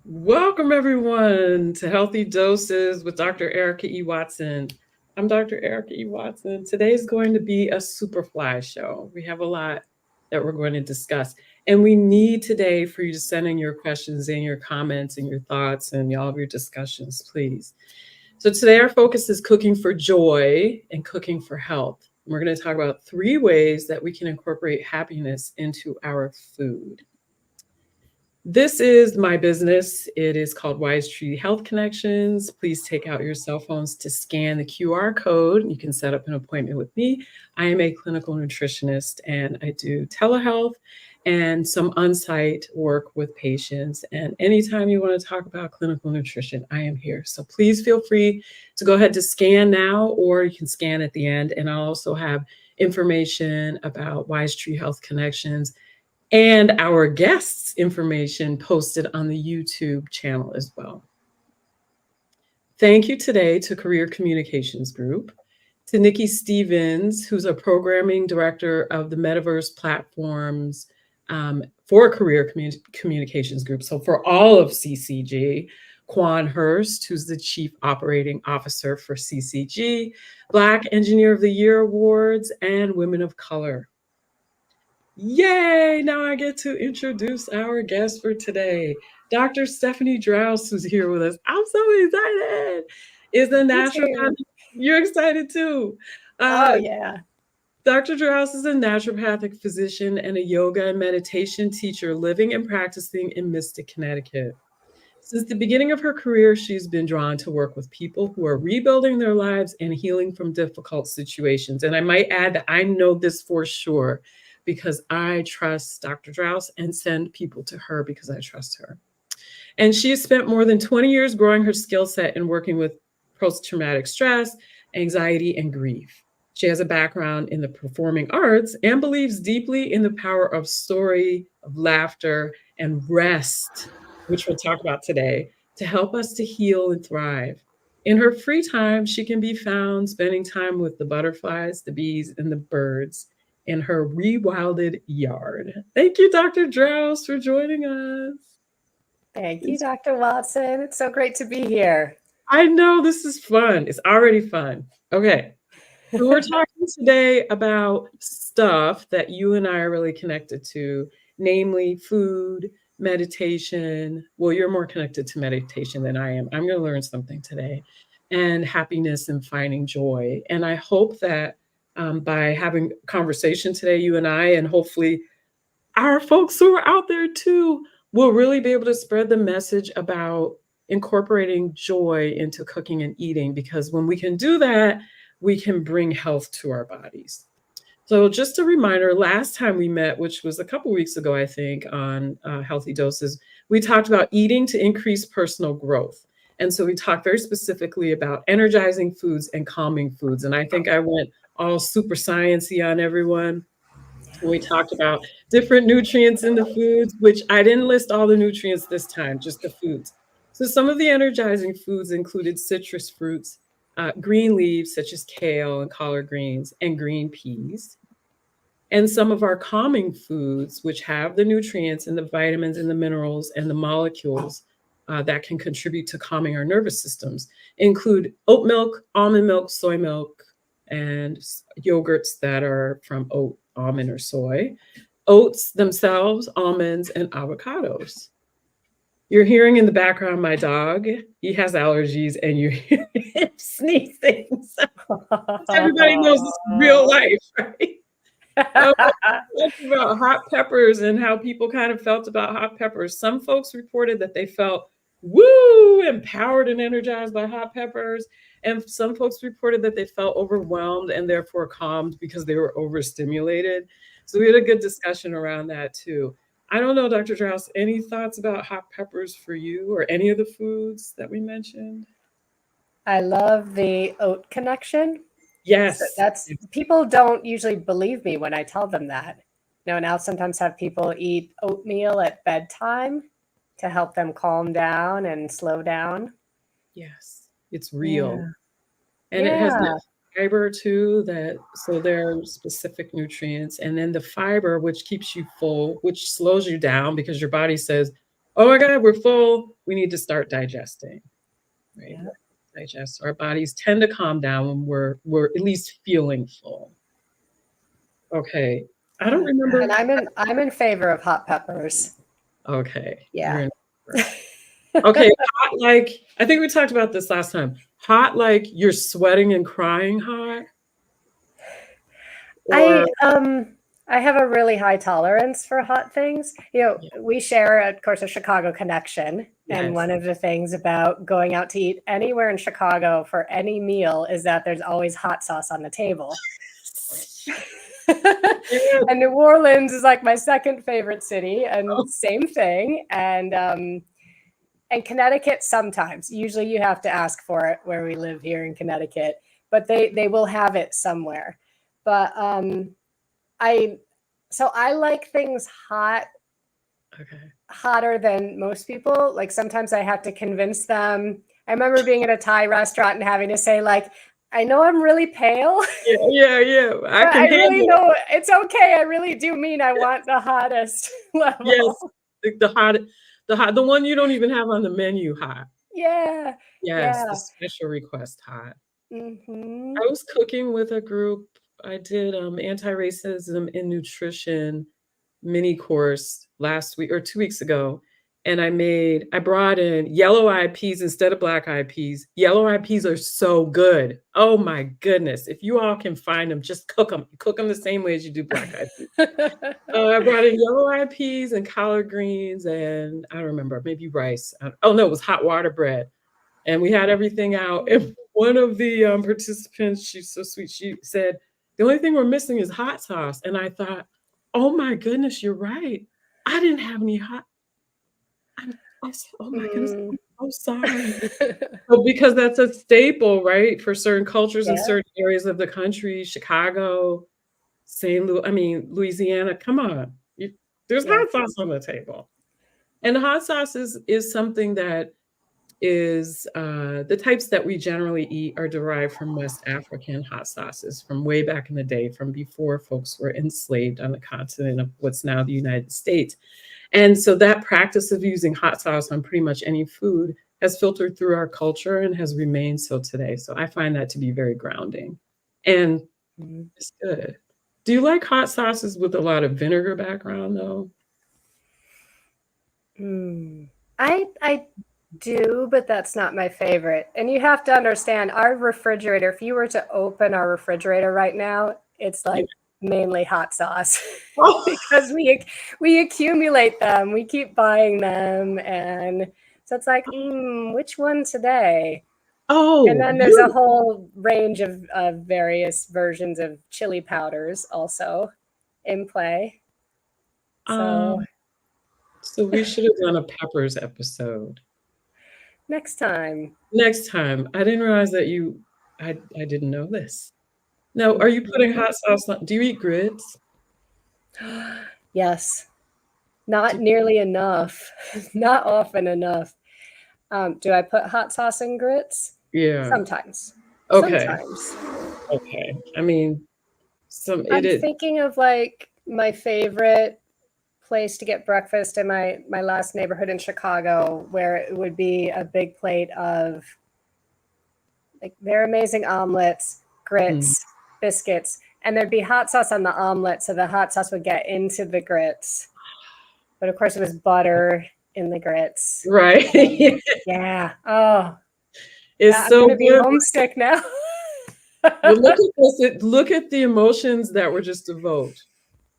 Welcome, everyone, to Healthy Doses with Dr. Erica E. Watson. I'm Dr. Erica E. Watson. Today's going to be a Superfly show. We have a lot that we're going to discuss. And we need today for you to send in your questions and your comments and your thoughts and all of your discussions, please. So today our focus is cooking for joy and cooking for health. We're going to talk about 3 ways that we can incorporate happiness into our food. This is my business. It is called Wise Tree Health Connections. Please take out your cell phones to scan the QR code. You can set up an appointment with me. I am a clinical nutritionist and I do telehealth and some on-site work with patients. And anytime you want to talk about clinical nutrition, I am here. So please feel free to go ahead to scan now, or you can scan at the end. And I'll also have information about Wise Tree Health Connections and our guests' information posted on the YouTube channel as well. Thank you today to Career Communications Group, to Nikki Stevens, who's a programming director of the Metaverse platforms for Career Communications Group. So for all of CCG, Quan Hurst, who's the Chief Operating Officer for CCG, Black Engineer of the Year Awards, and Women of Color. Yay! Now I get to introduce our guest for today. Dr. Stephanie Drouse, who's here with us. I'm so excited. Is a naturopath. You're excited too. Oh, yeah. Dr. Drouse is a naturopathic physician and a yoga and meditation teacher living and practicing in Mystic, Connecticut. Since the beginning of her career, she's been drawn to work with people who are rebuilding their lives and healing from difficult situations. And I might add that I know this for sure because I trust Dr. Drouse and send people to her because I trust her. And she has spent more than 20 years growing her skill set and working with post-traumatic stress, anxiety, and grief. She has a background in the performing arts and believes deeply in the power of story, of laughter, and rest, which we'll talk about today, to help us to heal and thrive. In her free time, she can be found spending time with the butterflies, the bees, and the birds in her rewilded yard. Thank you, Dr. Drouse, for joining us. Thank you, Dr. Watson. It's so great to be here. I know this is fun. It's already fun. Okay. So we're talking today about stuff that you and I are really connected to, namely food, meditation. Well, you're more connected to meditation than I am. I'm going to learn something today, and happiness and finding joy. And I hope that by having conversation today, you and I, and hopefully our folks who are out there too, will really be able to spread the message about incorporating joy into cooking and eating, because when we can do that, we can bring health to our bodies. So just a reminder, last time we met, which was a couple weeks ago, I think, on Healthy Doses, we talked about eating to increase personal growth. And so we talked very specifically about energizing foods and calming foods. And I think I went all super sciencey on everyone. We talked about different nutrients in the foods, which I didn't list all the nutrients this time, just the foods. So some of the energizing foods included citrus fruits, green leaves such as kale and collard greens, and green peas. And some of our calming foods, which have the nutrients and the vitamins and the minerals and the molecules that can contribute to calming our nervous systems, include oat milk, almond milk, soy milk, and yogurts that are from oat, almond, or soy, oats themselves, almonds, and avocados. You're hearing in the background my dog. He has allergies, and you hear him sneezing. So everybody knows this is real life, right? About hot peppers and how people kind of felt about hot peppers. Some folks reported that they felt woo, empowered and energized by hot peppers. And some folks reported that they felt overwhelmed and therefore calmed because they were overstimulated. So we had a good discussion around that too. I don't know, Dr. Drouse, any thoughts about hot peppers for you or any of the foods that we mentioned? I love the oat connection. Yes. So people don't usually believe me when I tell them that. Now sometimes have people eat oatmeal at bedtime to help them calm down and slow down. Yes, it's real. Yeah. And it has the fiber too, so there are specific nutrients. And then the fiber, which keeps you full, which slows you down because your body says, oh my God, we're full. We need to start digesting, right? Yeah. Digest. Our bodies tend to calm down when we're at least feeling full. Okay. I don't remember. And I'm in favor of hot peppers. Okay. Yeah. Okay. Hot like, I think we talked about this last time. Hot like you're sweating and crying hot. Or I have a really high tolerance for hot things. We share, of course, a Chicago connection. And yes. one of the things about going out to eat anywhere in Chicago for any meal is that there's always hot sauce on the table. And New Orleans is like my second favorite city, and same thing. And Connecticut sometimes. Usually you have to ask for it where we live here in Connecticut, but they will have it somewhere. But I like things hot, hotter than most people. Like sometimes I have to convince them. I remember being at a Thai restaurant and having to say, like, I know I'm really pale. Yeah. I really know it's okay. I really do mean I want the hottest level. Yes, the one you don't even have on the menu hot. Yeah. Yes, Yeah. the special request hot. Mm-hmm. I was cooking with a group. I did anti-racism in nutrition mini course last week or 2 weeks ago. And I brought in yellow eyed peas instead of black eyed peas. Yellow eyed peas are so good. Oh my goodness. If you all can find them, just cook them. Cook them the same way as you do black eyed peas. I brought in yellow eyed peas and collard greens and I don't remember, maybe rice. Oh no, it was hot water bread. And we had everything out. And one of the participants, she's so sweet, she said, the only thing we're missing is hot sauce. And I thought, oh my goodness, you're right. I didn't have any hot. I said, oh my goodness, I'm so sorry. Well, because that's a staple, right? For certain cultures in certain areas of the country, Chicago, Louisiana. Come on. There's hot sauce on the table. And hot sauce is something that is the types that we generally eat are derived from West African hot sauces from way back in the day, from before folks were enslaved on the continent of what's now the United States. And so that practice of using hot sauce on pretty much any food has filtered through our culture and has remained so today. So I find that to be very grounding and it's good. Do you like hot sauces with a lot of vinegar background though? I do, but that's not my favorite. And you have to understand our refrigerator, if you were to open our refrigerator right now, it's like mainly hot sauce because we accumulate them. We keep buying them. And so it's like, which one today? Oh, and then there's a whole range of various versions of chili powders also in play. So we should have done a peppers episode. Next time. I didn't realize that I didn't know this. Now, are you putting hot sauce on? Do you eat grits? Yes. Not nearly enough. Not often enough. Do I put hot sauce in grits? Yeah. Sometimes. Okay. Sometimes. Okay. I mean, I'm thinking of like my favorite place to get breakfast in my last neighborhood in Chicago, where it would be a big plate of like their amazing omelets, grits, biscuits, and there'd be hot sauce on the omelet, so the hot sauce would get into the grits. But of course, it was butter in the grits. Right. Yeah. Oh, it's so I'm gonna be homesick now. Well, look at this. Look at the emotions that were just evoked,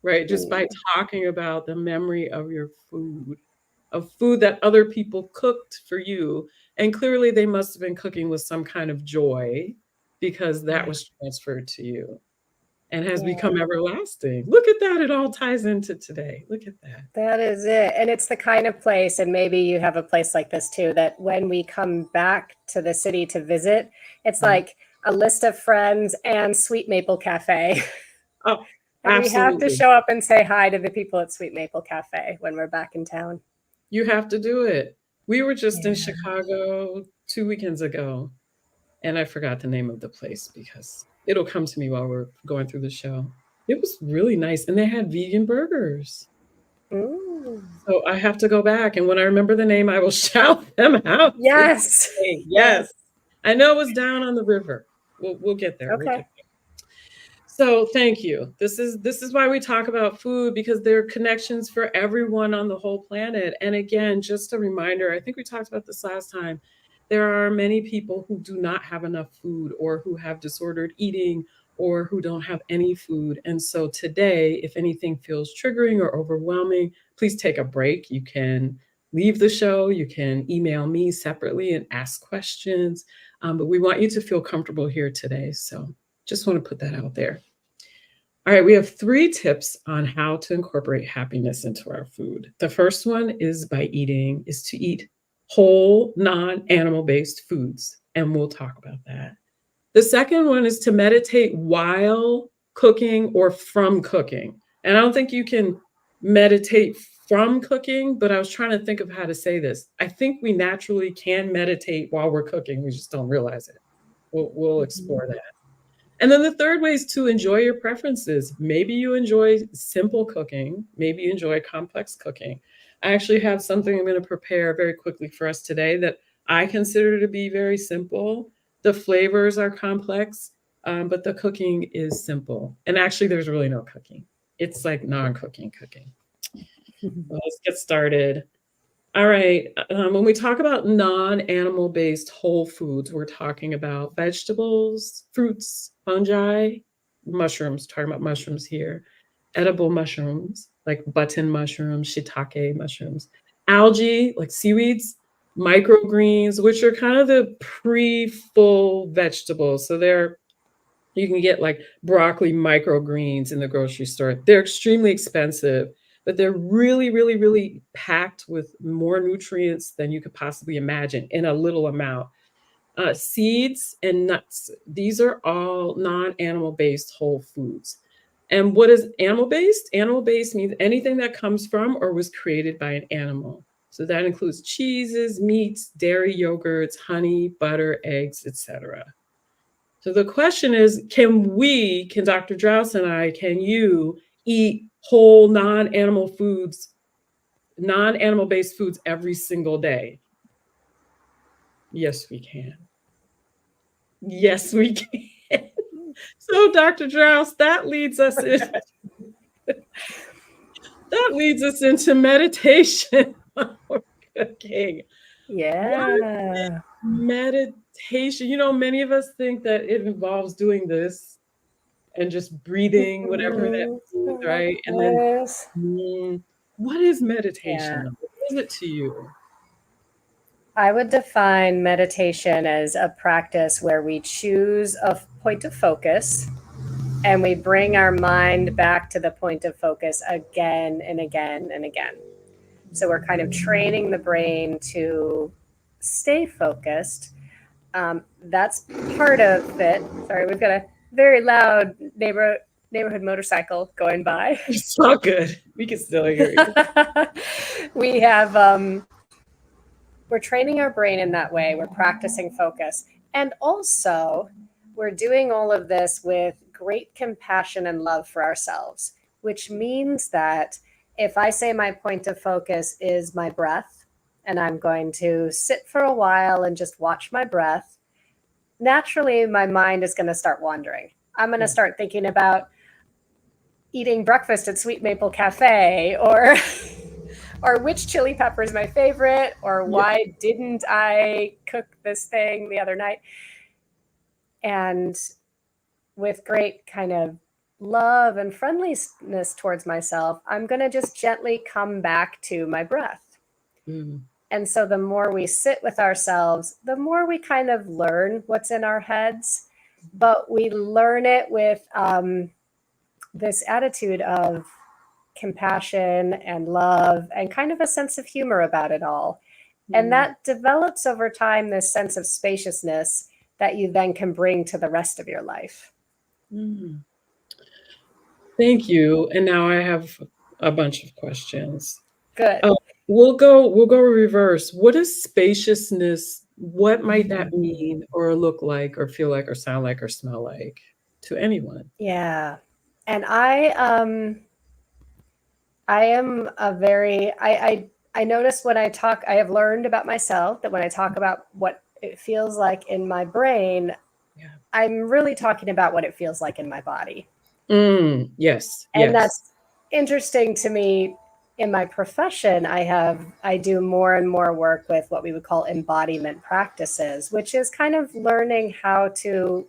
right? Just by talking about the memory of your food, of food that other people cooked for you. And clearly they must have been cooking with some kind of joy because that was transferred to you and has become everlasting. Look at that. It all ties into today. Look at that. That is it. And it's the kind of place, and maybe you have a place like this too, that when we come back to the city to visit, it's like a list of friends and Sweet Maple Cafe. Oh, and we have to show up and say hi to the people at Sweet Maple Cafe when we're back in town. You have to do it. We were just in Chicago 2 weekends ago, and I forgot the name of the place because it'll come to me while we're going through the show. It was really nice, and they had vegan burgers. So I have to go back, and when I remember the name, I will shout them out Yes. today. Yes. Yes. I know it was down on the river. We'll get there. We'll Okay. get there. So thank you. This is why we talk about food, because there are connections for everyone on the whole planet. And again, just a reminder, I think we talked about this last time. There are many people who do not have enough food, or who have disordered eating, or who don't have any food. And so today, if anything feels triggering or overwhelming, please take a break. You can leave the show, you can email me separately and ask questions. But we want you to feel comfortable here today. So just want to put that out there. All right, we have 3 tips on how to incorporate happiness into our food. The first one is to eat whole, non-animal based foods, and we'll talk about that. The second one is to meditate while cooking or from cooking. And I don't think you can meditate from cooking, but I was trying to think of how to say this. I think we naturally can meditate while we're cooking, we just don't realize it. We'll explore that. And then the third way is to enjoy your preferences. Maybe you enjoy simple cooking, maybe you enjoy complex cooking. I actually have something I'm going to prepare very quickly for us today that I consider to be very simple. The flavors are complex, but the cooking is simple. And actually, there's really no cooking. It's like non-cooking cooking. Well, let's get started. All right. When we talk about non-animal based whole foods, we're talking about vegetables, fruits, fungi, mushrooms, talking about mushrooms here, edible mushrooms like button mushrooms, shiitake mushrooms, algae like seaweeds, microgreens, which are kind of the pre-full vegetables. So you can get like broccoli microgreens in the grocery store. They're extremely expensive, but they're really, really, really packed with more nutrients than you could possibly imagine in a little amount. Seeds and nuts, these are all non-animal based whole foods. And what is animal based? Animal based means anything that comes from or was created by an animal. So that includes cheeses, meats, dairy yogurts, honey, butter, eggs, etc. So the question is, can Dr. Draus and I, can you eat whole non-animal foods, non-animal based foods every single day? Yes, we can. Yes, we can. So Dr. Draus, that leads us into meditation while we're cooking. Yeah. Meditation. You know, many of us think that it involves doing this and just breathing, whatever that means, right? And then, Yes. what is Yeah. meditation? What is it to you? I would define meditation as a practice where we choose a point of focus and we bring our mind back to the point of focus again and again and again. So we're kind of training the brain to stay focused. That's part of it. Sorry, we've got a very loud neighborhood motorcycle going by. It's all good. We can still hear you. We have we're training our brain in that way. We're practicing focus. And also, we're doing all of this with great compassion and love for ourselves, which means that if I say my point of focus is my breath, and I'm going to sit for a while and just watch my breath, naturally my mind is going to start wandering. I'm going to start thinking about eating breakfast at Sweet Maple Cafe, or which chili pepper is my favorite, or why didn't I cook this thing the other night? And with great kind of love and friendliness towards myself, I'm going to just gently come back to my breath. And so the more we sit with ourselves, the more we kind of learn what's in our heads, but we learn it with this attitude of compassion and love and kind of a sense of humor about it all. And that develops over time this sense of spaciousness that you then can bring to the rest of your life. Thank you. And now I have a bunch of questions. Good. We'll go reverse. What is spaciousness? What might that mean or look like or feel like or sound like or smell like to anyone? Yeah. And I I am a very I notice when I talk, I have learned about myself that when I talk about what it feels like in my brain, Yeah. I'm really talking about what it feels like in my body. Yes, And yes. that's interesting to me. In my profession, I do more and more work with what we would call embodiment practices, which is kind of learning how to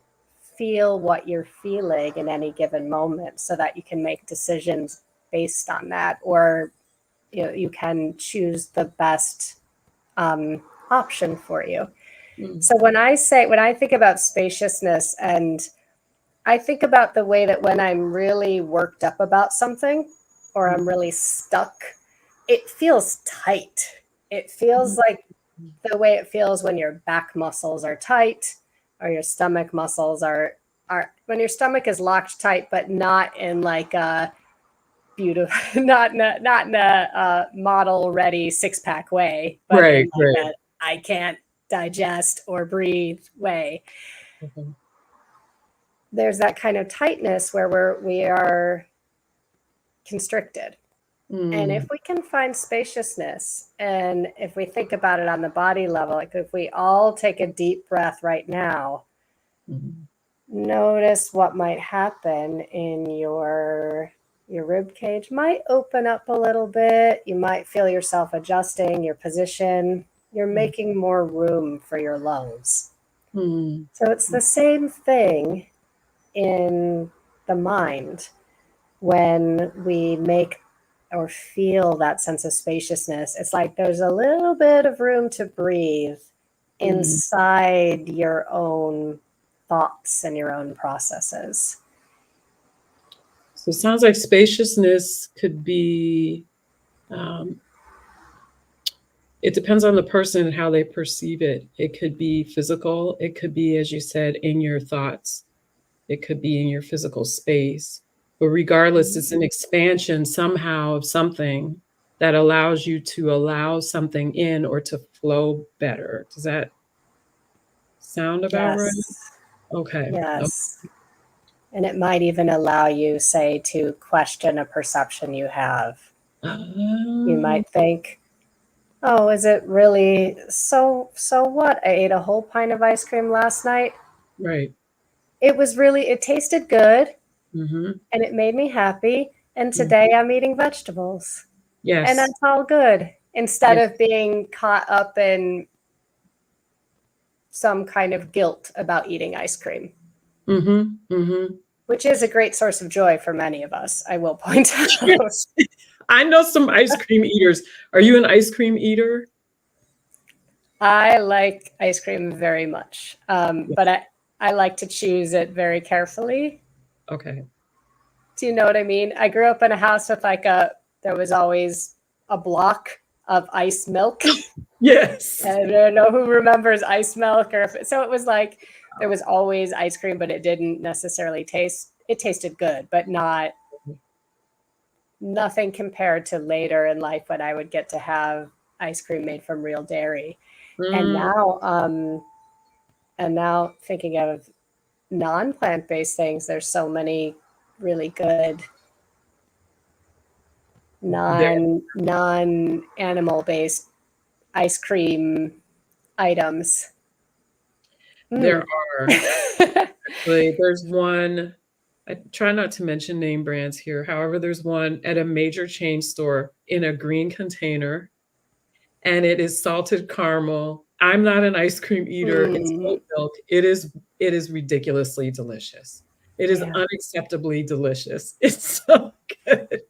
feel what you're feeling in any given moment so that you can make decisions based on that, or you can choose the best option for you. Mm, So when I think about spaciousness, and I think about the way that when I'm really worked up about something or I'm mm, really stuck, it feels tight. It feels mm, like the way it feels when your back muscles are tight or your stomach muscles are when your stomach is locked tight, but not in like a beautiful, not in a model ready 6-pack way, but right, in right. like a I can't digest or breathe way. Mhm. There's that kind of tightness where we are constricted. And if Mm, we can find spaciousness, and if we think about it on the body level, like if we all take a deep breath right now, mhm, notice what might happen in your rib cage might open up a little bit. You might feel yourself adjusting your position. You're mm, making more room for your lungs. mm, So it's the same thing in the mind. When we make or feel that sense of spaciousness, it's like there's a little bit of room to breathe mm. inside your own thoughts and your own processes. So it sounds like spaciousness could be, um, it depends on the person and how they perceive it. It could be physical. It could be, as you said, in your thoughts. It could be in your physical space. But regardless, it's an expansion somehow of something that allows you to allow something in or to flow better. Does that sound about right? Yes, Okay. Oh, yes. And it might even allow you, say, to question a perception you have. You oh, might think, oh, is it really so what? I ate a whole pint of ice cream last night. right. It tasted good Hmm. and it made me happy. And today I'm eating vegetables. And Yes. that's all good. Instead Yes. of being caught up in some kind of guilt about eating ice cream, Hmm. Hmm. which is a great source of joy for many of us, I will point out. Yes. I know some ice cream eaters. Are you an ice cream eater? I like ice cream very much, but Yes. I like to choose it very carefully. Okay. Do you know what I mean? I grew up in a house with there was always a block of ice milk. Yes. I don't know who remembers ice milk, or so it was like there was always ice cream, but it didn't necessarily taste. It tasted good, but nothing compared to later in life when I would get to have ice cream made from real dairy. And Mm, now, thinking of non-plant based things, there's so many really good there, non animal based ice cream items. there Mm. are. Actually, there's one. I try not to mention name brands here. However, there's one at a major chain store in a green container, and it is salted caramel. I'm not an ice cream eater. It's Mm. oat milk. It is ridiculously delicious. It is Yeah. unacceptably delicious. It's so good.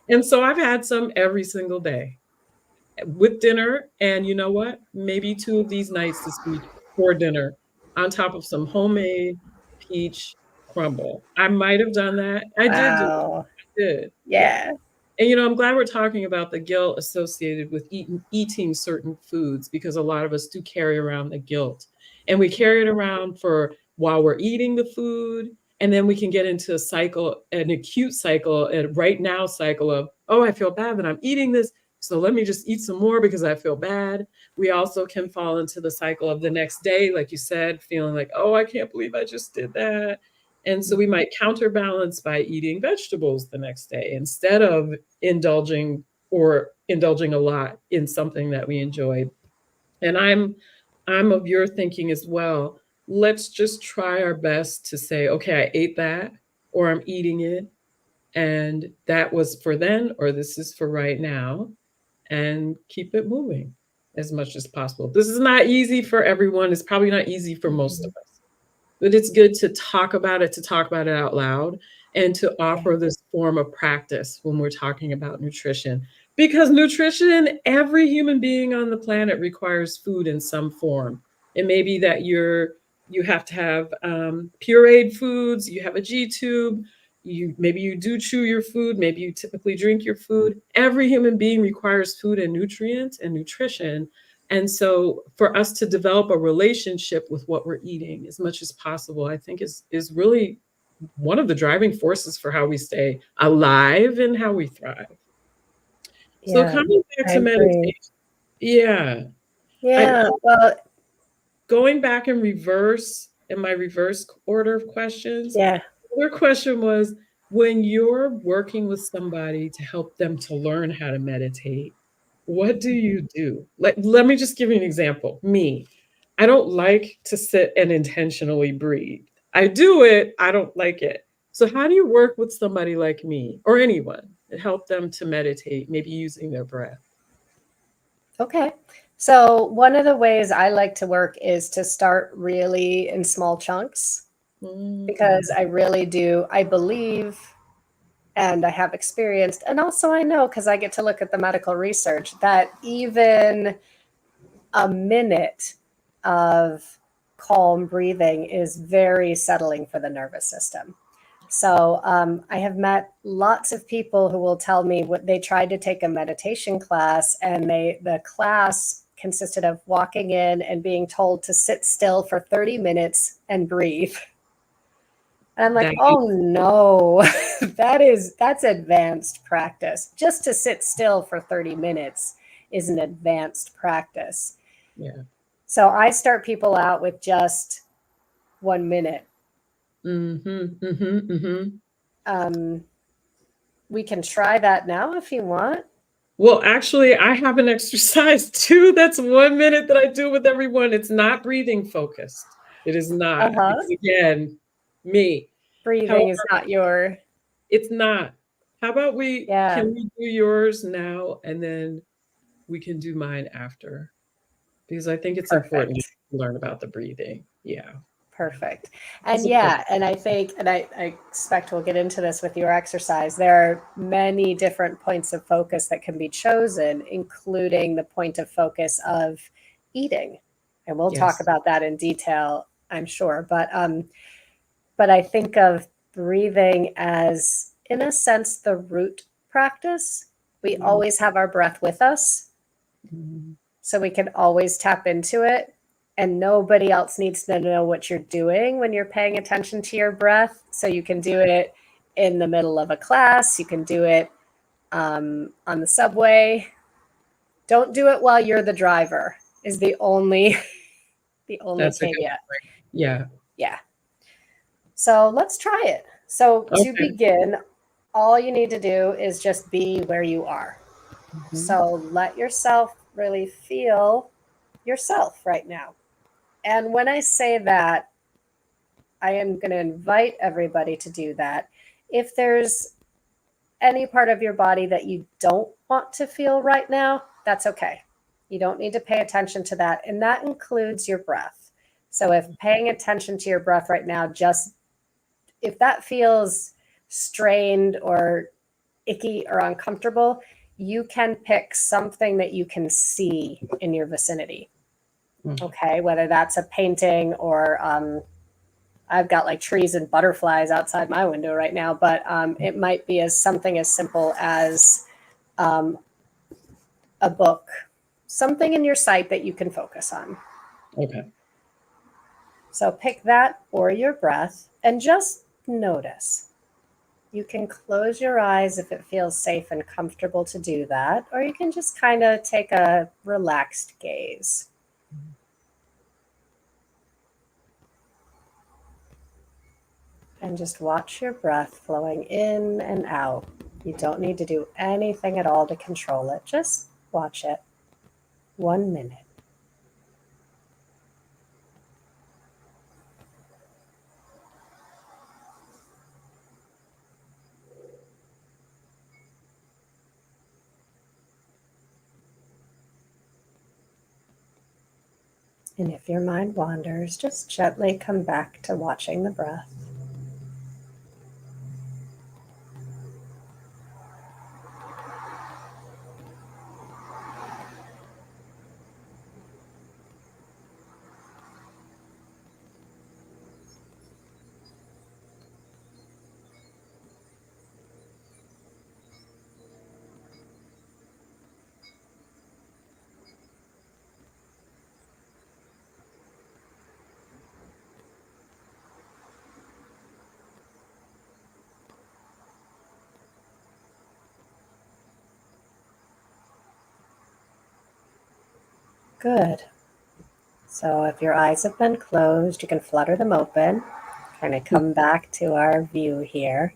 And so I've had some every single day with dinner. And you know what? Maybe two of these nights this week for dinner on top of some homemade peach crumble. I might have done that. I did do it. Wow. I did. Yeah. Yeah. And I'm glad we're talking about the guilt associated with eating certain foods because a lot of us do carry around the guilt. And we carry it around for while we're eating the food. And then we can get into a cycle, an acute cycle, a right now cycle of, oh, I feel bad that I'm eating this. So let me just eat some more because I feel bad. We also can fall into the cycle of the next day, like you said, feeling like, oh, I can't believe I just did that. And so we might counterbalance by eating vegetables the next day instead of indulging indulging a lot in something that we enjoy. And I'm of your thinking as well. Let's just try our best to say, okay, I ate that, or I'm eating it, and that was for then, or this is for right now, and keep it moving as much as possible. This is not easy for everyone. It's probably not easy for most of us, but it's good to talk about it, out loud, and to offer this form of practice when we're talking about nutrition. Because nutrition, every human being on the planet requires food in some form. It may be that you have to have pureed foods, you have a G tube, maybe you do chew your food, maybe you typically drink your food. Every human being requires food and nutrients and nutrition. And so for us to develop a relationship with what we're eating as much as possible, I think is really one of the driving forces for how we stay alive and how we thrive. So Yeah, coming back I to agree. meditation, yeah, I Yeah, well, going back in reverse in my reverse order of questions, yeah. your question was when you're working with somebody to help them to learn how to meditate, what do you do? Like, let me just give you an example. Me, I don't like to sit and intentionally breathe. I do it, I don't like it. So, how do you work with somebody like me or anyone and help them to meditate, maybe using their breath? Okay. So one of the ways I like to work is to start really in small chunks Mm, because I really do. I believe and I have experienced, and also I know because I get to look at the medical research that even a minute of calm breathing is very settling for the nervous system. So I have met lots of people who will tell me what they tried to take a meditation class, and the class consisted of walking in and being told to sit still for 30 minutes and breathe. And I'm like, that oh no, that's advanced practice. Just to sit still for 30 minutes is an advanced practice. yeah. So I start people out with just 1 minute. Mhm, mhm, mhm. Um, we can try that now if you want. Well, actually, I have an exercise too. That's 1 minute that I do with everyone. It's not breathing focused. It is not, Uh-huh. because again, me. Breathing However, is not your it's not. How about yeah, can we do yours now and then we can do mine after? Because I think it's important to perfect. learn about the breathing. Yeah. Yeah. Perfect. It's And a perfect. yeah, and I think, and I expect we'll get into this with your exercise. There are many different points of focus that can be chosen, including the point of focus of eating. And we'll talk Yes. about that in detail, I'm sure. But I think of breathing as, in a sense, the root practice. We Mm, always have our breath with us, mm. so we can always tap into it. And nobody else needs to know what you're doing when you're paying attention to your breath. So you can do it in the middle of a class, you can do it on the subway. Don't do it while you're the driver, is the only That's a good caveat. point. Yeah. Yeah. So let's try it. So to Okay. begin, all you need to do is just be where you are. Mhm. So let yourself really feel yourself right now. And when I say that, I am going to invite everybody to do that. If there's any part of your body that you don't want to feel right now, that's okay. You don't need to pay attention to that. And that includes your breath. So if paying attention to your breath right now, just if that feels strained or icky or uncomfortable, you can pick something that you can see in your vicinity. Mm. Okay, whether that's a painting or I've got like trees and butterflies outside my window right now, but it might be as something as simple as um, a book, something in your sight that you can focus on. Okay. So pick that or your breath and just notice. You can close your eyes if it feels safe and comfortable to do that, or you can just kind of take a relaxed gaze. And just watch your breath flowing in and out. You don't need to do anything at all to control it. Just watch it. 1 minute. And if your mind wanders, just gently come back to watching the breath. Good. So if your eyes have been closed, you can flutter them open. Kind of come back to our view here.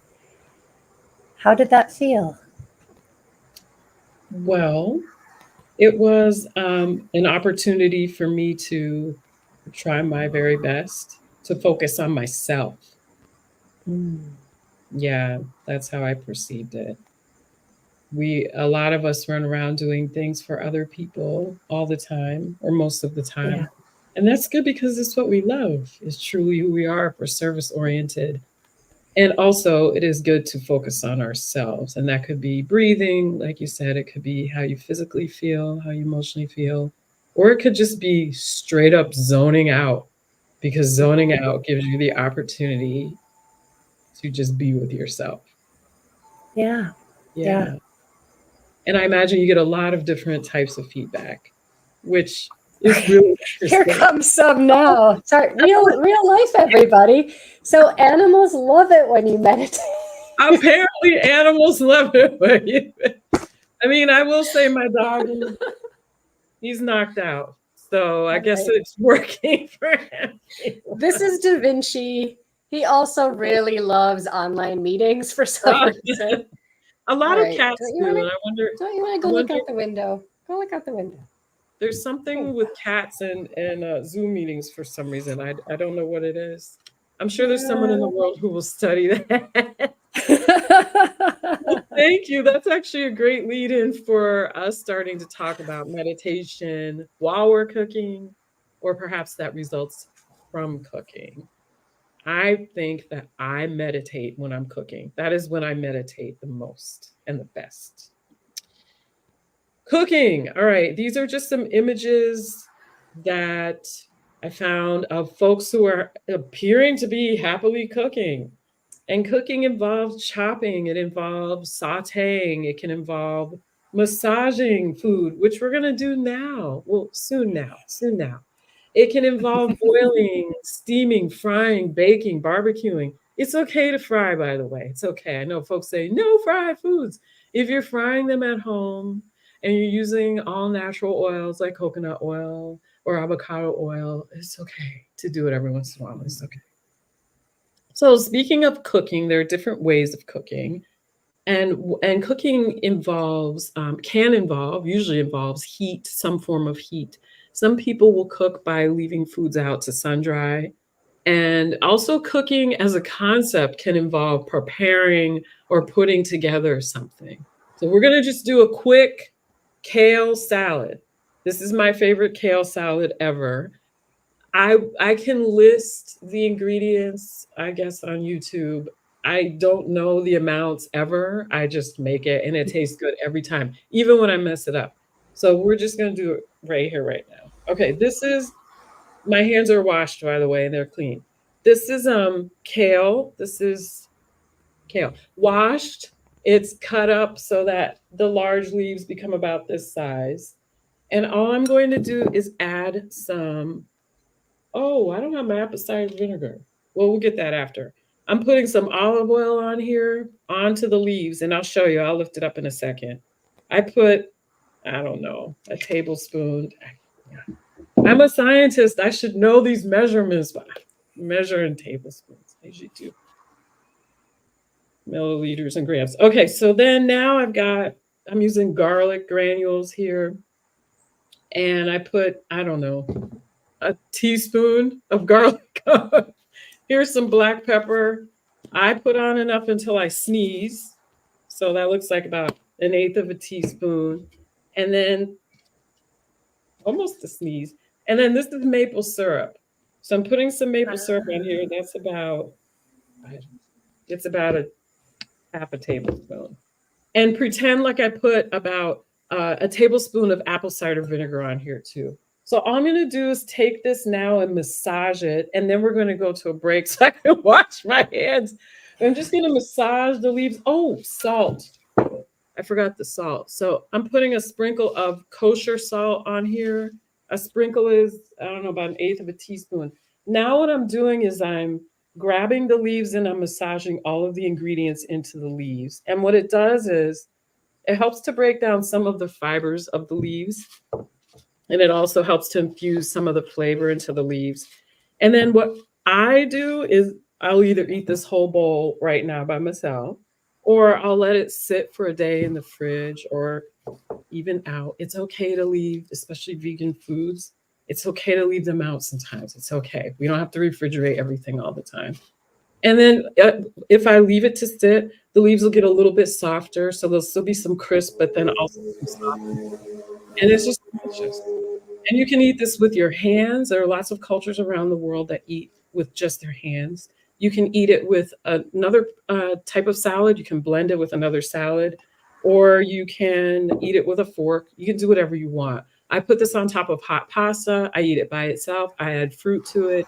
How did that feel? Well, it was an opportunity for me to try my very best to focus on myself. Yeah, that's how I perceived it. A lot of us run around doing things for other people all the time, or most of the time. Yeah. And that's good because it's what we love. It's truly who we are if we're service oriented. And also, it is good to focus on ourselves. And that could be breathing, like you said, it could be how you physically feel, how you emotionally feel, or it could just be straight up zoning out, because zoning out gives you the opportunity to just be with yourself. Yeah. Yeah. And I imagine you get a lot of different types of feedback, which is really Here interesting. comes some now. Sorry, real life, everybody. So animals love it when you meditate. Apparently, animals love it. I mean, I will say my dog, he's knocked out. So I guess it's working for him. This is Da Vinci. He also really loves online meetings for some reason. A lot of cats do. And I wonder. Don't you want to go look out the window? Go look out the window. There's something with cats and Zoom meetings for some reason. I don't know what it is. I'm sure there's someone in the world who will study that. Well, thank you. That's actually a great lead in for us starting to talk about meditation while we're cooking, or perhaps that results from cooking. I think that I meditate when I'm cooking. That is when I meditate the most and the best. Cooking. All right. These are just some images that I found of folks who are appearing to be happily cooking. And cooking involves chopping, it involves sauteing, it can involve massaging food, which we're going to do now. Well, soon now. It can involve boiling, steaming, frying, baking, barbecuing. It's okay to fry, by the way. It's okay. I know folks say no fried foods. If you're frying them at home and you're using all natural oils like coconut oil or avocado oil, it's okay to do it every once in a while. It's okay. So speaking of cooking, there are different ways of cooking. And cooking usually involves heat, some form of heat. Some people will cook by leaving foods out to sun dry. And also cooking as a concept can involve preparing or putting together something. So we're going to just do a quick kale salad. This is my favorite kale salad ever. I can list the ingredients, I guess, on YouTube. I don't know the amounts ever. I just make it and it tastes good every time, even when I mess it up. So we're just going to do it right here, right now. Okay, my hands are washed, by the way, and they're clean. This is kale. This is kale. Washed. It's cut up so that the large leaves become about this size. And all I'm going to do is add some. Oh, I don't have my apple cider vinegar. Well, we'll get that after. I'm putting some olive oil on here onto the leaves, and I'll show you. I'll lift it up in a second. I put, I don't know, a tablespoon. I'm a scientist. I should know these measurements. Measure in tablespoons. I usually do. milliliters and grams. Okay, so then now I'm using garlic granules here. And I put, I don't know, a teaspoon of garlic. Here's some black pepper. I put on enough until I sneeze. So that looks like about 1/8 of a teaspoon. And then almost a sneeze. And then this is maple syrup. So I'm putting some maple syrup on here. That's it's about a half a tablespoon. And pretend like I put about a tablespoon of apple cider vinegar on here too. So all I'm going to do is take this now and massage it. And then we're going to go to a break so I can wash my hands. I'm just going to massage the leaves. Oh, salt. I forgot the salt. So I'm putting a sprinkle of kosher salt on here. A sprinkle is, I don't know, about 1/8 of a teaspoon. Now what I'm doing is I'm grabbing the leaves and I'm massaging all of the ingredients into the leaves. And what it does is it helps to break down some of the fibers of the leaves. And it also helps to infuse some of the flavor into the leaves. And then what I do is I'll either eat this whole bowl right now by myself, or I'll let it sit for a day in the fridge or even out. It's okay to leave, especially vegan foods. It's okay to leave them out sometimes. It's okay. We don't have to refrigerate everything all the time. And then if I leave it to sit, the leaves will get a little bit softer. So there'll still be some crisp, but then also some soft. And it's just delicious. And you can eat this with your hands. There are lots of cultures around the world that eat with just their hands. You can eat it with another type of salad. You can blend it with another salad, or you can eat it with a fork. You can do whatever you want. I put this on top of hot pasta. I eat it by itself. I add fruit to it.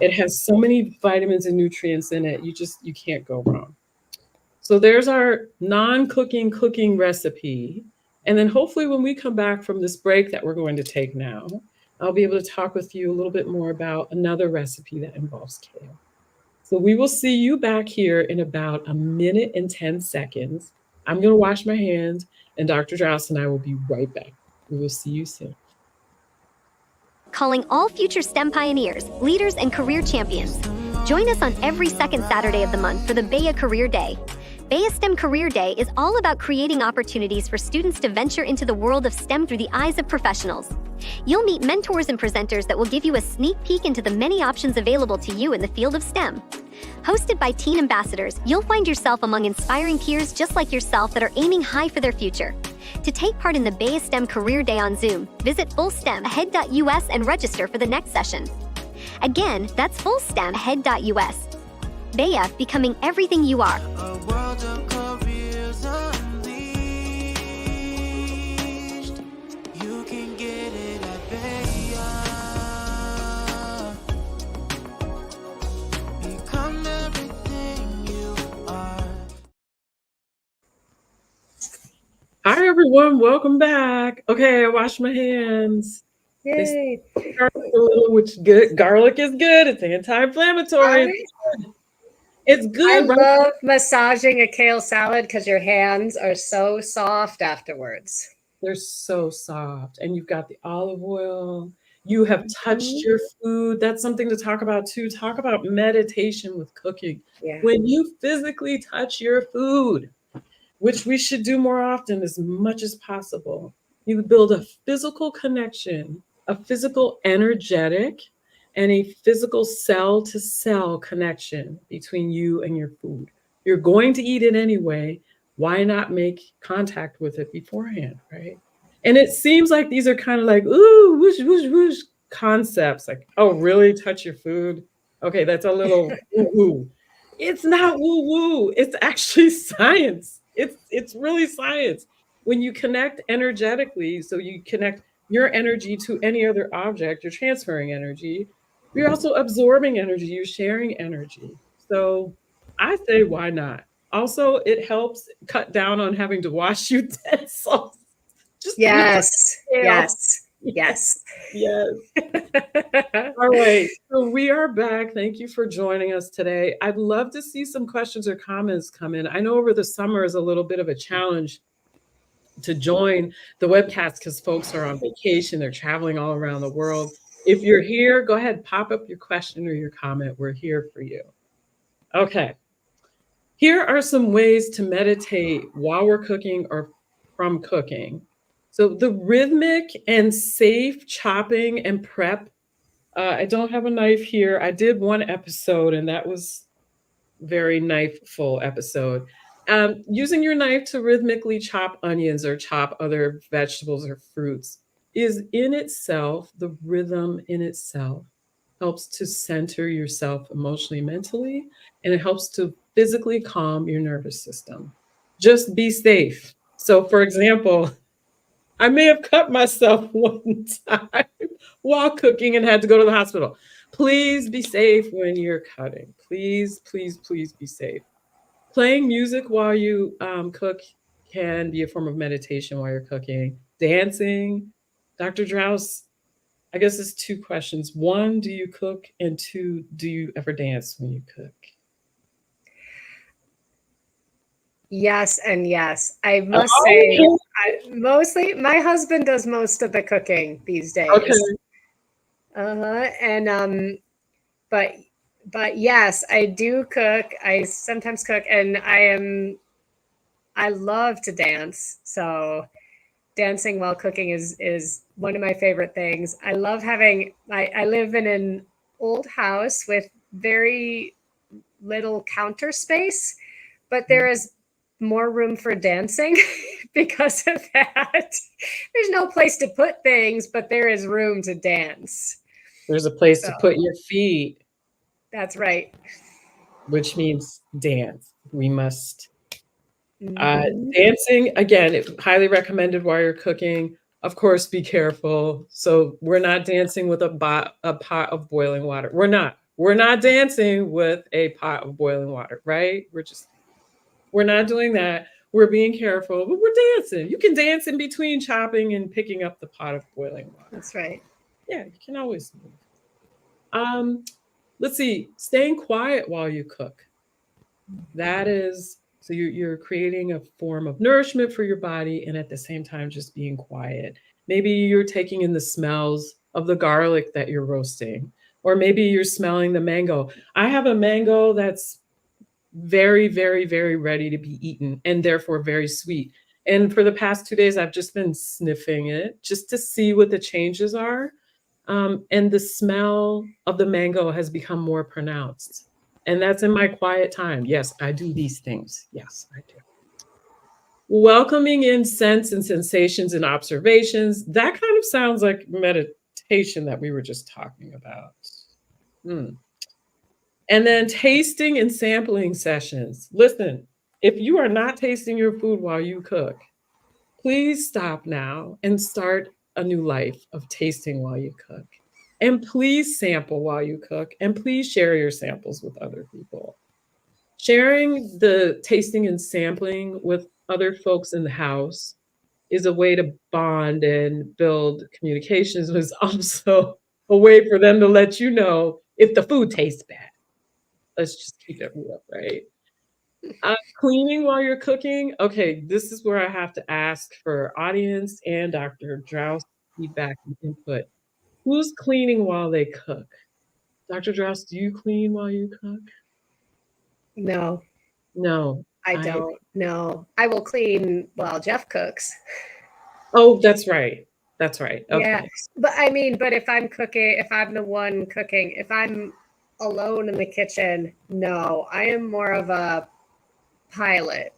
It has so many vitamins and nutrients in it. You can't go wrong. So there's our non-cooking cooking recipe. And then hopefully when we come back from this break that we're going to take now, I'll be able to talk with you a little bit more about another recipe that involves kale. So we will see you back here in about 1 minute and 10 seconds. I'm going to wash my hands, and Dr. Drouse and I will be right back. We will see you soon. Calling all future STEM pioneers, leaders, and career champions. Join us on every second Saturday of the month for the BEA Career Day. BEA STEM Career Day is all about creating opportunities for students to venture into the world of STEM through the eyes of professionals. You'll meet mentors and presenters that will give you a sneak peek into the many options available to you in the field of STEM. Hosted by teen ambassadors, you'll find yourself among inspiring peers just like yourself that are aiming high for their future. To take part in the BEA STEM Career Day on Zoom, visit fullstemahead.us and register for the next session. Again, that's fullstemahead.us. BEA, becoming everything you are. A world of careers unleashed. You can get it at BEA. Become everything you are. Hi, everyone. Welcome back. Okay, I washed my hands. Yay. Garlic a little, which good. Garlic is good. It's anti-inflammatory. It's I good, right? love massaging a kale salad because your hands are so soft afterwards. They're so soft. And you've got the olive oil. You have touched your food. That's something to talk about too. Talk about meditation with cooking. Yeah. When you physically touch your food, which we should do more often as much as possible, you build a physical connection, a physical energetic, and a physical cell-to-cell connection between you and your food. You're going to eat it anyway. Why not make contact with it beforehand, right? And it seems like these are kind of like, ooh, whoosh, whoosh, whoosh concepts. Like, oh, really? Touch your food? Okay, that's a little woo-woo. It's not woo-woo. It's actually science. It's really science. When you connect energetically, so you connect your energy to any other object, you're transferring energy. You're also absorbing energy. You're sharing energy. So I say, why not? Also, it helps cut down on having to wash utensils. Just Yes. Yes. Yes. Yes. All right. So we are back. Thank you for joining us today. I'd love to see some questions or comments come in. I know over the summer is a little bit of a challenge to join the webcast because folks are on vacation. They're traveling all around the world. If you're here, go ahead, pop up your question or your comment. We're here for you. Okay. Here are some ways to meditate while we're cooking or from cooking. So the rhythmic and safe chopping and prep. I don't have a knife here. I did one episode and that was very knifeful episode. Using your knife to rhythmically chop onions or chop other vegetables or fruits is in itself, the rhythm in itself helps to center yourself emotionally, mentally, and it helps to physically calm your nervous system. Just be safe. So, for example, I may have cut myself one time while cooking and had to go to the hospital. Please be safe when you're cutting. Please, please, please be safe. Playing music while you cook can be a form of meditation while you're cooking. Dancing. Dr. Draus, I guess it's two questions. One, do you cook? And two, do you ever dance when you cook? Yes and yes. I must say, mostly my husband does most of the cooking these days. Okay. And but yes, I do cook. I sometimes cook, and I love to dance. So dancing while cooking is one of my favorite things. I love having. I live in an old house with very little counter space, but there is more room for dancing because of that. There's no place to put things, but there is room to dance. There's a place to put your feet. That's right. Which means dance. We must. Dancing, again, highly recommended while you're cooking. Of course, be careful. So we're not dancing with a pot of boiling water. We're not dancing with a pot of boiling water, right? We're not doing that. We're being careful, but we're dancing. You can dance in between chopping and picking up the pot of boiling water. That's right. Yeah, you can always move. Let's see, staying quiet while you cook. That is, so you're creating a form of nourishment for your body and at the same time just being quiet. Maybe you're taking in the smells of the garlic that you're roasting, or maybe you're smelling the mango. I have a mango that's very, very, very ready to be eaten and therefore very sweet. And for the past 2 days, I've just been sniffing it just to see what the changes are. And the smell of the mango has become more pronounced. And that's in my quiet time. Yes, I do these things. Yes, I do. Welcoming in scents and sensations and observations. That kind of sounds like meditation that we were just talking about. And then tasting and sampling sessions. Listen, if you are not tasting your food while you cook, please stop now and start a new life of tasting while you cook. And please sample while you cook, and please share your samples with other people. Sharing the tasting and sampling with other folks in the house is a way to bond and build communications. It was also a way for them to let you know if the food tastes bad. Let's just keep it real, right? Cleaning while you're cooking. Okay, this is where I have to ask for audience and Dr. Draus feedback and input. Who's cleaning while they cook? Dr. Draus, do you clean while you cook? No. No. I don't. No. I will clean while Jeff cooks. Oh, that's right. That's right. Okay. Yeah. But I mean, but if I'm cooking, if I'm the one cooking, if I'm alone in the kitchen, no. I am more of a pilot.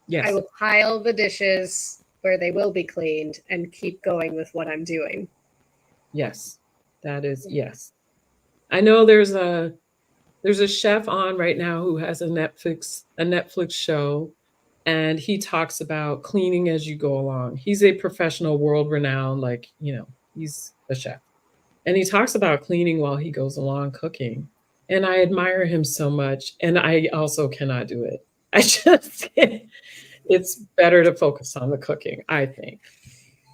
Yes. I will pile the dishes where they will be cleaned and keep going with what I'm doing. Yes. That is, yes. I know there's a chef on right now who has a Netflix show, and he talks about cleaning as you go along. He's a professional, world-renowned, like, he's a chef. And he talks about cleaning while he goes along cooking. And I admire him so much. And I also cannot do it. It's better to focus on the cooking, I think.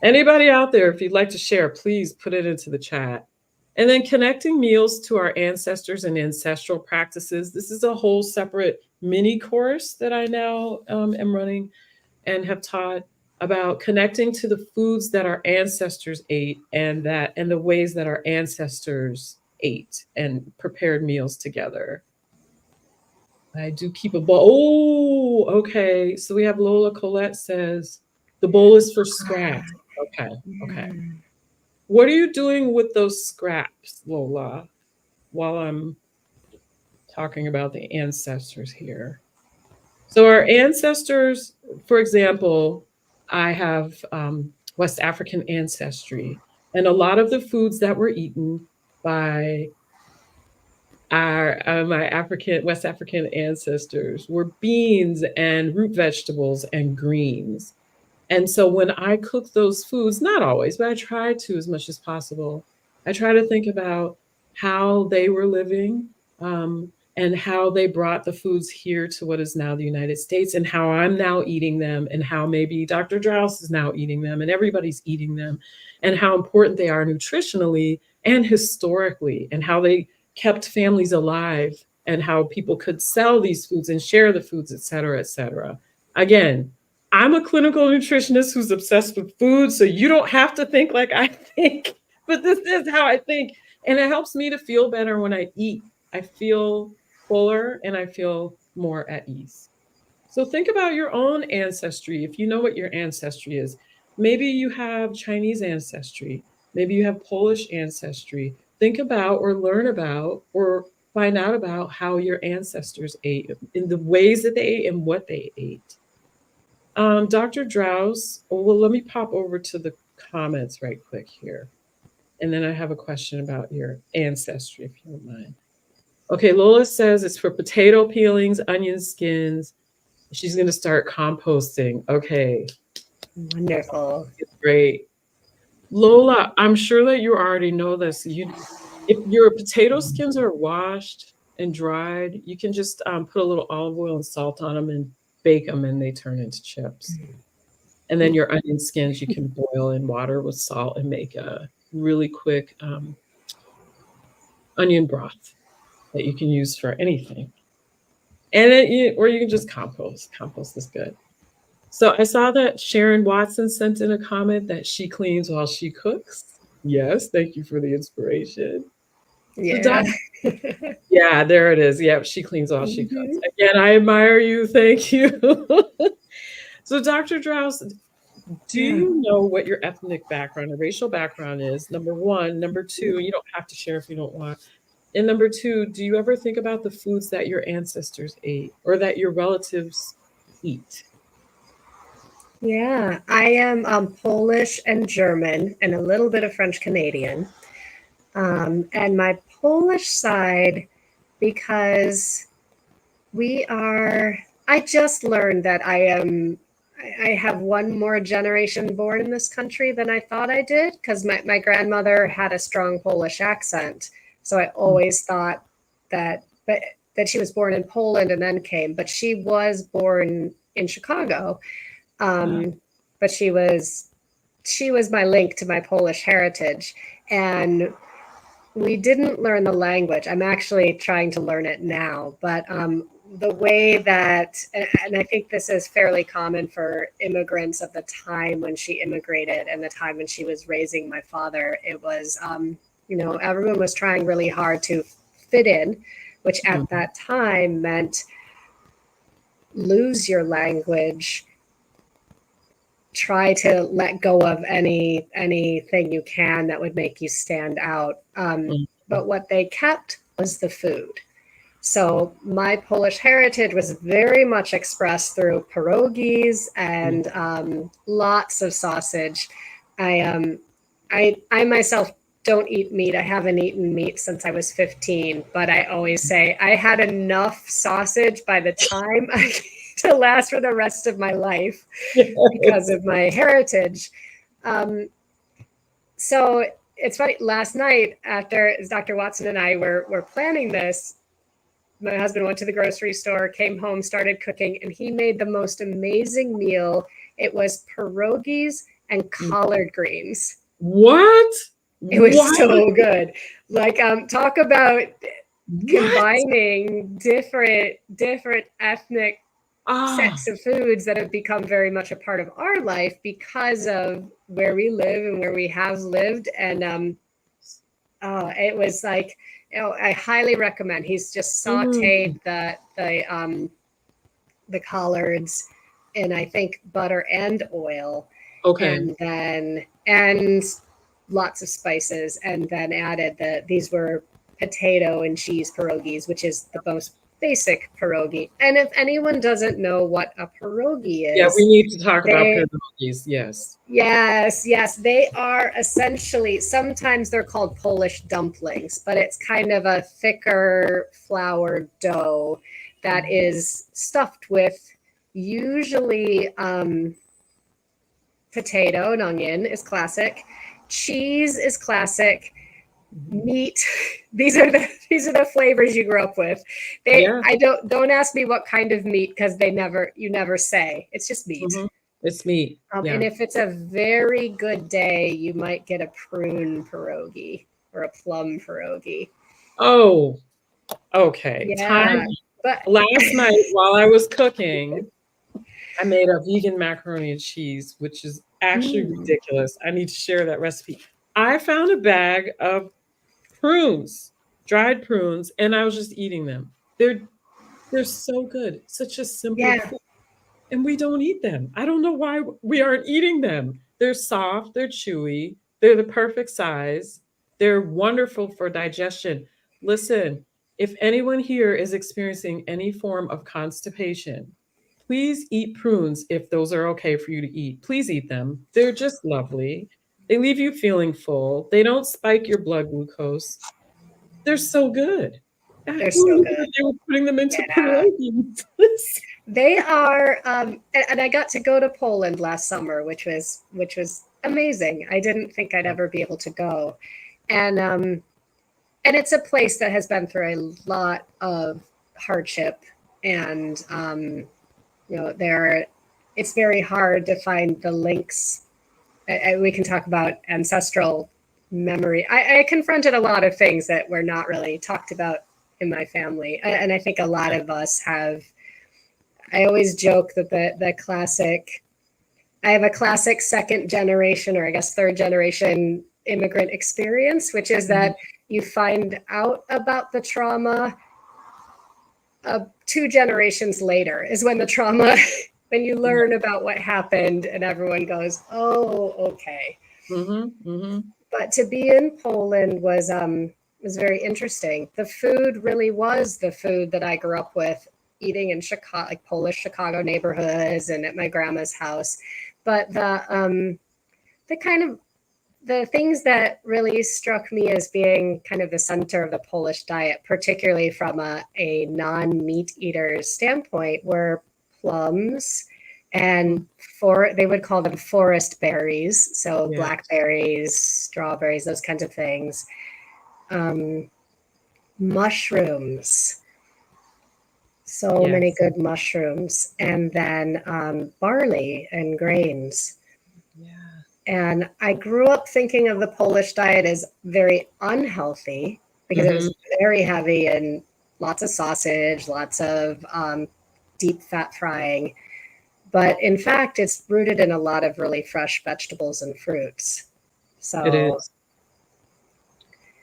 Anybody out there, if you'd like to share, please put it into the chat. And then connecting meals to our ancestors and ancestral practices. This is a whole separate mini course that I now am running and have taught about connecting to the foods that our ancestors ate and the ways that our ancestors ate and prepared meals together. I do keep a bowl. Oh, okay. So we have Lola Colette says the bowl is for scraps. Okay. Okay. What are you doing with those scraps, Lola? While I'm talking about the ancestors here. So our ancestors, for example, I have West African ancestry, and a lot of the foods that were eaten by our my African West African ancestors were beans and root vegetables and greens. And so when I cook those foods, not always, but I try to as much as possible, I try to think about how they were living, and how they brought the foods here to what is now the United States, and how I'm now eating them, and how maybe Dr. Drous is now eating them, and everybody's eating them, and how important they are nutritionally and historically, and how they kept families alive, and how people could sell these foods and share the foods, et cetera, et cetera. Again, I'm a clinical nutritionist who's obsessed with food, so you don't have to think like I think, but this is how I think. And it helps me to feel better when I eat. I feel fuller and I feel more at ease. So think about your own ancestry. If you know what your ancestry is, maybe you have Chinese ancestry, maybe you have Polish ancestry. Think about or learn about or find out about how your ancestors ate, in the ways that they ate and what they ate. Dr. Drous, well, let me pop over to the comments right quick here. And then I have a question about your ancestry, if you don't mind. Okay, Lola says it's for potato peelings, onion skins. She's going to start composting. Okay, Wonderful. great. Lola, I'm sure that you already know this. If your potato skins are washed and dried, you can just put a little olive oil and salt on them and bake them, and they turn into chips. And then your onion skins, you can boil in water with salt and make a really quick onion broth that you can use for anything. And or you can just compost. Compost is good. So I saw that Sharon Watson sent in a comment that she cleans while she cooks. Yes, thank you for the inspiration. Yeah. Yeah, there it is. Yeah, she cleans while she cooks. Again, I admire you. Thank you. So Dr. Drous, do you know what your ethnic background or racial background is? Number one. Number two, you don't have to share if you don't want. And number two, do you ever think about the foods that your ancestors ate or that your relatives eat? Yeah, I am Polish and German and a little bit of French Canadian. And my Polish side, because I just learned that I have one more generation born in this country than I thought I did, because my grandmother had a strong Polish accent. So I always thought that she was born in Poland and then came, but she was born in Chicago. But she was my link to my Polish heritage. And we didn't learn the language. I'm actually trying to learn it now, but the way that, and I think this is fairly common for immigrants of the time when she immigrated and the time when she was raising my father, it was, everyone was trying really hard to fit in, which at that time meant lose your language, try to let go of anything you can that would make you stand out. But what they kept was the food. So my Polish heritage was very much expressed through pierogies and lots of sausage. I myself don't eat meat. I haven't eaten meat since I was 15, but I always say I had enough sausage by the time to last for the rest of my life because of my heritage. So it's funny, last night after Dr. Watson and I were planning this, my husband went to the grocery store, came home, started cooking, and he made the most amazing meal. It was pierogies and collard greens. What? It was so good. Like, talk about combining different ethnic sets of foods that have become very much a part of our life because of where we live and where we have lived. And it was like Oh, I highly recommend. He's just sauteed the collards in, I think, butter and oil, Okay. and lots of spices, and then added these were potato and cheese pierogies, which is the most basic pierogi. And if anyone doesn't know what a pierogi Yeah, we is, need to talk about they pierogies. Yes. yes, they are essentially, sometimes they're called Polish dumplings, but it's kind of a thicker flour dough that is stuffed with usually potato and onion is classic, cheese is classic, meat. These are the flavors you grew up with. Yeah. I don't ask me what kind of meat, because you never say. It's just meat. Mhm. It's meat. Yeah. And if it's a very good day, you might get a prune pierogi or a plum pierogi. Oh, okay. Yeah, but Last night while I was cooking, I made a vegan macaroni and cheese, which is actually ridiculous. I need to share that recipe. I found a bag of prunes, dried prunes, and I was just eating them. They're so good. Such a simple yeah, food. And we don't eat them. I don't know why we aren't eating them. They're soft, they're chewy, they're the perfect size. They're wonderful for digestion. Listen, if anyone here is experiencing any form of constipation, please eat prunes if those are okay for you to eat. Please eat them. They're just lovely. They leave you feeling full. They don't spike your blood glucose. They're so good. they're Who so knew good. that they were putting them into Yeah. pierogies? They are, and I got to go to Poland last summer, which was amazing. I didn't think I'd ever be able to go, and it's a place that has been through a lot of hardship, and it's very hard to find the links. We can talk about ancestral memory. I confronted a lot of things that were not really talked about in my family, and I think a lot of us have. I always joke that the classic, I have a classic second generation, or I guess third generation immigrant experience, which is that you find out about the trauma 2 generations later is when the trauma, when you learn about what happened and everyone goes, oh, okay. But to be in Poland was very interesting. The food really was the food that I grew up with, eating in Chicago, like Polish Chicago neighborhoods and at my grandma's house. But the kind of the things that really struck me as being kind of the center of the Polish diet, particularly from a non-meat eater's standpoint, were plums and they would call them forest berries. So blackberries, strawberries, those kinds of things. Mushrooms. So many good mushrooms, and then barley and grains. Yeah. And I grew up thinking of the Polish diet as very unhealthy because it was very heavy and lots of sausage, lots of deep fat frying. But in fact, it's rooted in a lot of really fresh vegetables and fruits. So it is.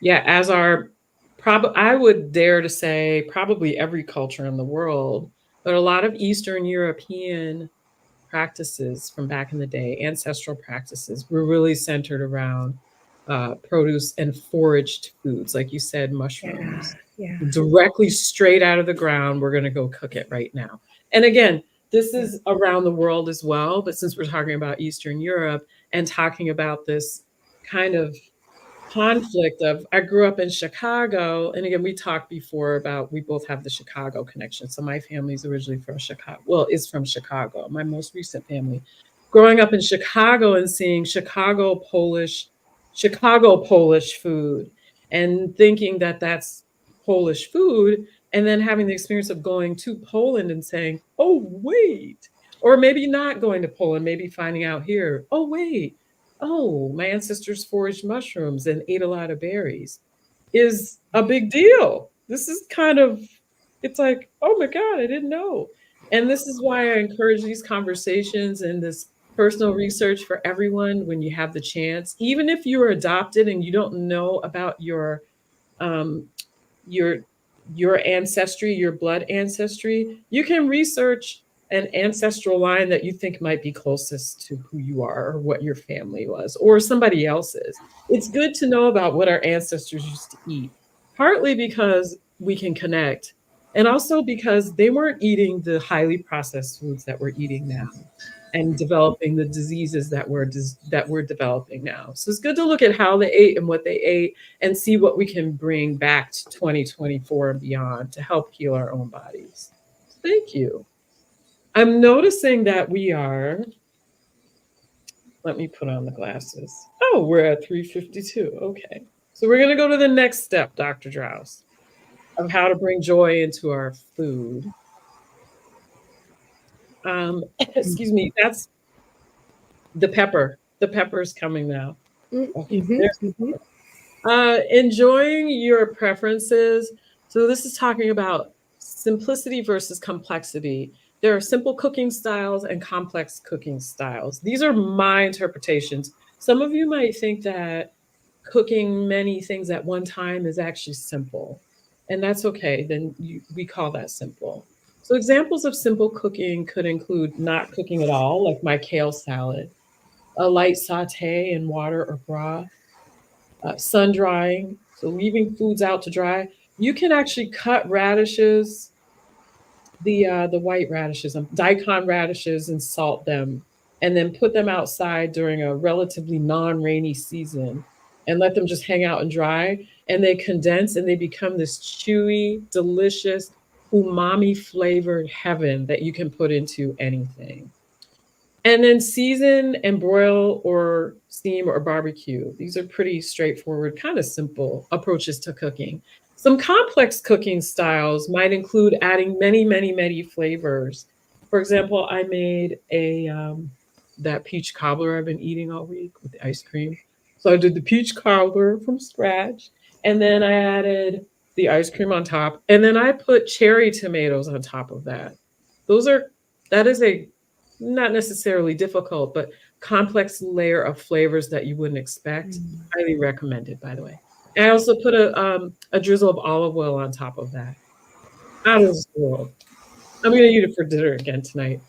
Yeah, as our I would dare to say probably every culture in the world, but a lot of Eastern European practices from back in the day, ancestral practices, were really centered around produce and foraged foods, like you said, mushrooms, directly straight out of the ground. We're going to go cook it right now. And again, this is around the world as well, but since we're talking about Eastern Europe and talking about this kind of conflict of, I grew up in Chicago, and again, we talked before about, we both have the Chicago connection. So my family's originally from Chicago, is from Chicago, my most recent family. Growing up in Chicago and seeing Chicago Polish food and thinking that that's Polish food, and then having the experience of going to Poland and saying, oh, wait, or maybe not going to Poland, maybe finding out here, oh, wait, oh, my ancestors foraged mushrooms and ate a lot of berries, is a big deal. This is kind of, it's like, oh my God, I didn't know. And this is why I encourage these conversations and this personal research for everyone when you have the chance, even if you are adopted and you don't know about your your ancestry, your blood ancestry, you can research an ancestral line that you think might be closest to who you are or what your family was or somebody else's. It's good to know about what our ancestors used to eat, partly because we can connect, and also because they weren't eating the highly processed foods that we're eating now and developing the diseases that we're developing now. So it's good to look at how they ate and what they ate and see what we can bring back to 2024 and beyond to help heal our own bodies. Thank you. I'm noticing that let me put on the glasses. Oh, we're at 3:52. Okay. So we're going to go to the next step, Dr. Draus, of how to bring joy into our food. Excuse me, that's the pepper. The pepper's coming now. Okay, enjoying your preferences. So this is talking about simplicity versus complexity. There are simple cooking styles and complex cooking styles. These are my interpretations. Some of you might think that cooking many things at one time is actually simple, and that's okay. Then we call that simple. So examples of simple cooking could include not cooking at all, like my kale salad, a light saute in water or broth, sun drying, so leaving foods out to dry. You can actually cut radishes, the white radishes, daikon radishes, and salt them, and then put them outside during a relatively non-rainy season, and let them just hang out and dry. And they condense and they become this chewy, delicious, umami flavored heaven that you can put into anything. And then season and broil or steam or barbecue. These are pretty straightforward, kind of simple approaches to cooking. Some complex cooking styles might include adding many, many, many flavors. For example, I made that peach cobbler I've been eating all week with the ice cream. So I did the peach cobbler from scratch, and then I added the ice cream on top, and then I put cherry tomatoes on top of that. That is a not necessarily difficult, but complex layer of flavors that you wouldn't expect. Highly recommended, by the way. And I also put a drizzle of olive oil on top of that. Out of this world. I'm going to eat it for dinner again tonight.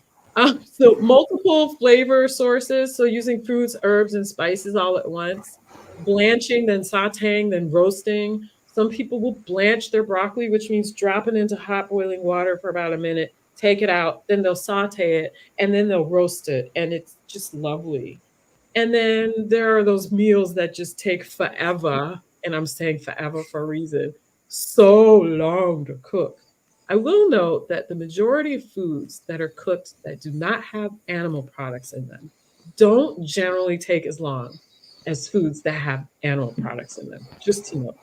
So multiple flavor sources. So using fruits, herbs, and spices all at once. Blanching, then sauteing, then roasting. Some people will blanch their broccoli, which means drop it into hot boiling water for about a minute, take it out, then they'll saute it, and then they'll roast it. And it's just lovely. And then there are those meals that just take forever. And I'm saying forever for a reason. So long to cook. I will note that the majority of foods that are cooked that do not have animal products in them don't generally take as long as foods that have animal products in them. Just to know.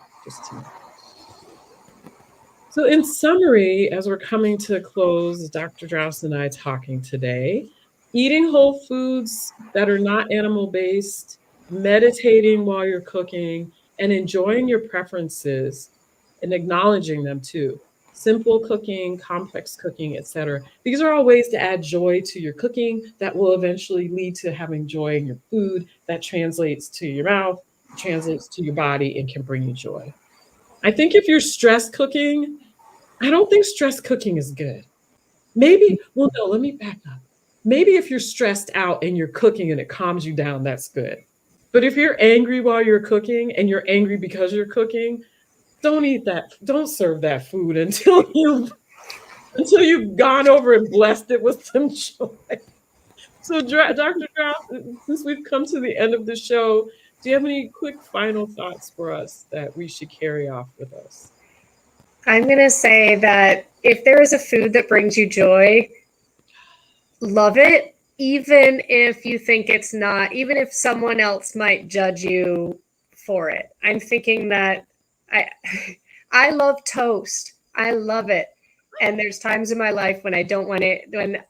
So in summary, as we're coming to a close, Dr. Draus and I talking today, eating whole foods that are not animal-based, meditating while you're cooking, and enjoying your preferences and acknowledging them too. Simple cooking, complex cooking, etc. These are all ways to add joy to your cooking that will eventually lead to having joy in your food that translates to your mouth, translates to your body, and can bring you joy. I think if you're stress cooking, I don't think stress cooking is good. Maybe, well, no, let me back up. Maybe if you're stressed out and you're cooking and it calms you down, that's good. But if you're angry while you're cooking and you're angry because you're cooking, don't eat that. Don't serve that food until you've gone over and blessed it with some joy. So, Dr. Draus, since we've come to the end of the show, do you have any quick final thoughts for us that we should carry off with us? I'm going to say that if there is a food that brings you joy, love it, even if you think it's not, even if someone else might judge you for it. I'm thinking that I love toast. I love it. And there's times in my life when I don't want it, when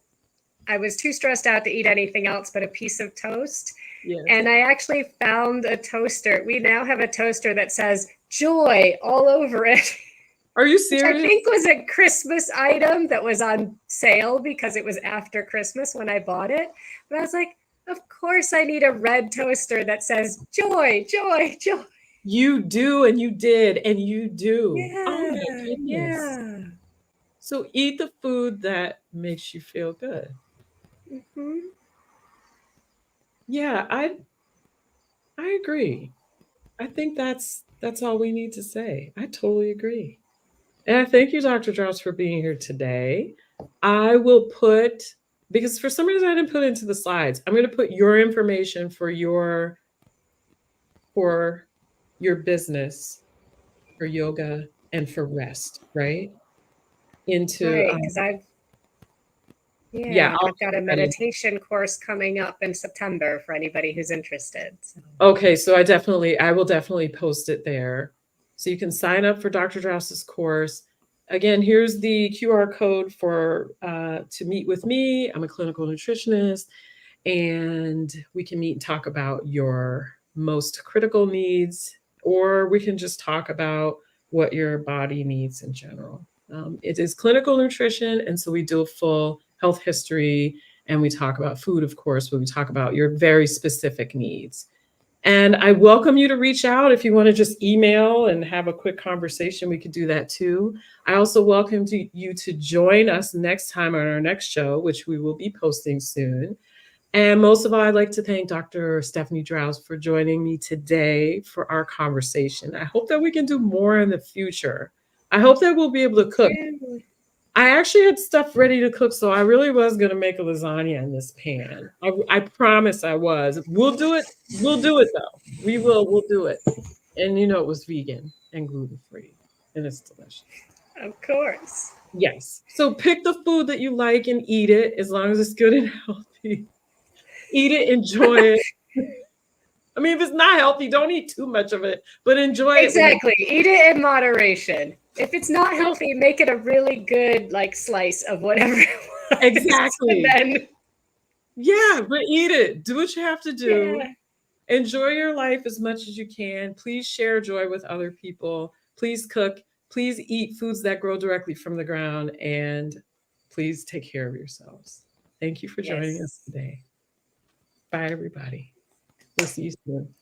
I was too stressed out to eat anything else but a piece of toast. Yes. And I actually found a toaster. We now have a toaster that says joy all over it. Are you serious? Which I think was a Christmas item that was on sale because it was after Christmas when I bought it. But I was like, of course I need a red toaster that says joy, joy, joy. You do, and you did, and you do. Yes. Oh my goodness. yeah. So eat the food that makes you feel good. Mhm. Yeah, I agree. I think that's all we need to say. I totally agree. And I thank you, Dr. Drops, for being here today. I will put, because for some reason I didn't put it into the slides, I'm going to put your information for your business, for yoga and for rest, right? Into Right, because yeah, I'll I've got put a that in. meditation course coming up in September for anybody who's interested. So. Okay, so I will definitely post it there. So you can sign up for Dr. Drous's course. Again, here's the QR code for to meet with me. I'm a clinical nutritionist, and we can meet and talk about your most critical needs, or we can just talk about what your body needs in general. It is clinical nutrition, and so we do a full health history, and we talk about food, of course, but we talk about your very specific needs. And I welcome you to reach out if you want to just email and have a quick conversation. We could do that too. I also welcome you to join us next time on our next show, which we will be posting soon. And most of all, I'd like to thank Dr. Stephanie Drous for joining me today for our conversation. I hope that we can do more in the future. I hope that we'll be able to cook. I actually had stuff ready to cook, so I really was going to make a lasagna in this pan. I promise I was. We'll do it. We'll do it though. We will. We'll do it. And you know, it was vegan and gluten-free, and it's delicious. Of course. Yes. So pick the food that you like and eat it, as long as it's good and healthy. Eat it, enjoy it. I mean, if it's not healthy, don't eat too much of it, but enjoy it. Exactly. Eat it in moderation. If it's not healthy, make it a really good like slice of whatever it was. Exactly. And then, yeah, but eat it. Do what you have to do. yeah. Enjoy your life as much as you can. Please share joy with other people. Please cook. Please eat foods that grow directly from the ground. And please take care of yourselves. Thank you for joining us today. Bye, everybody. We'll see you soon.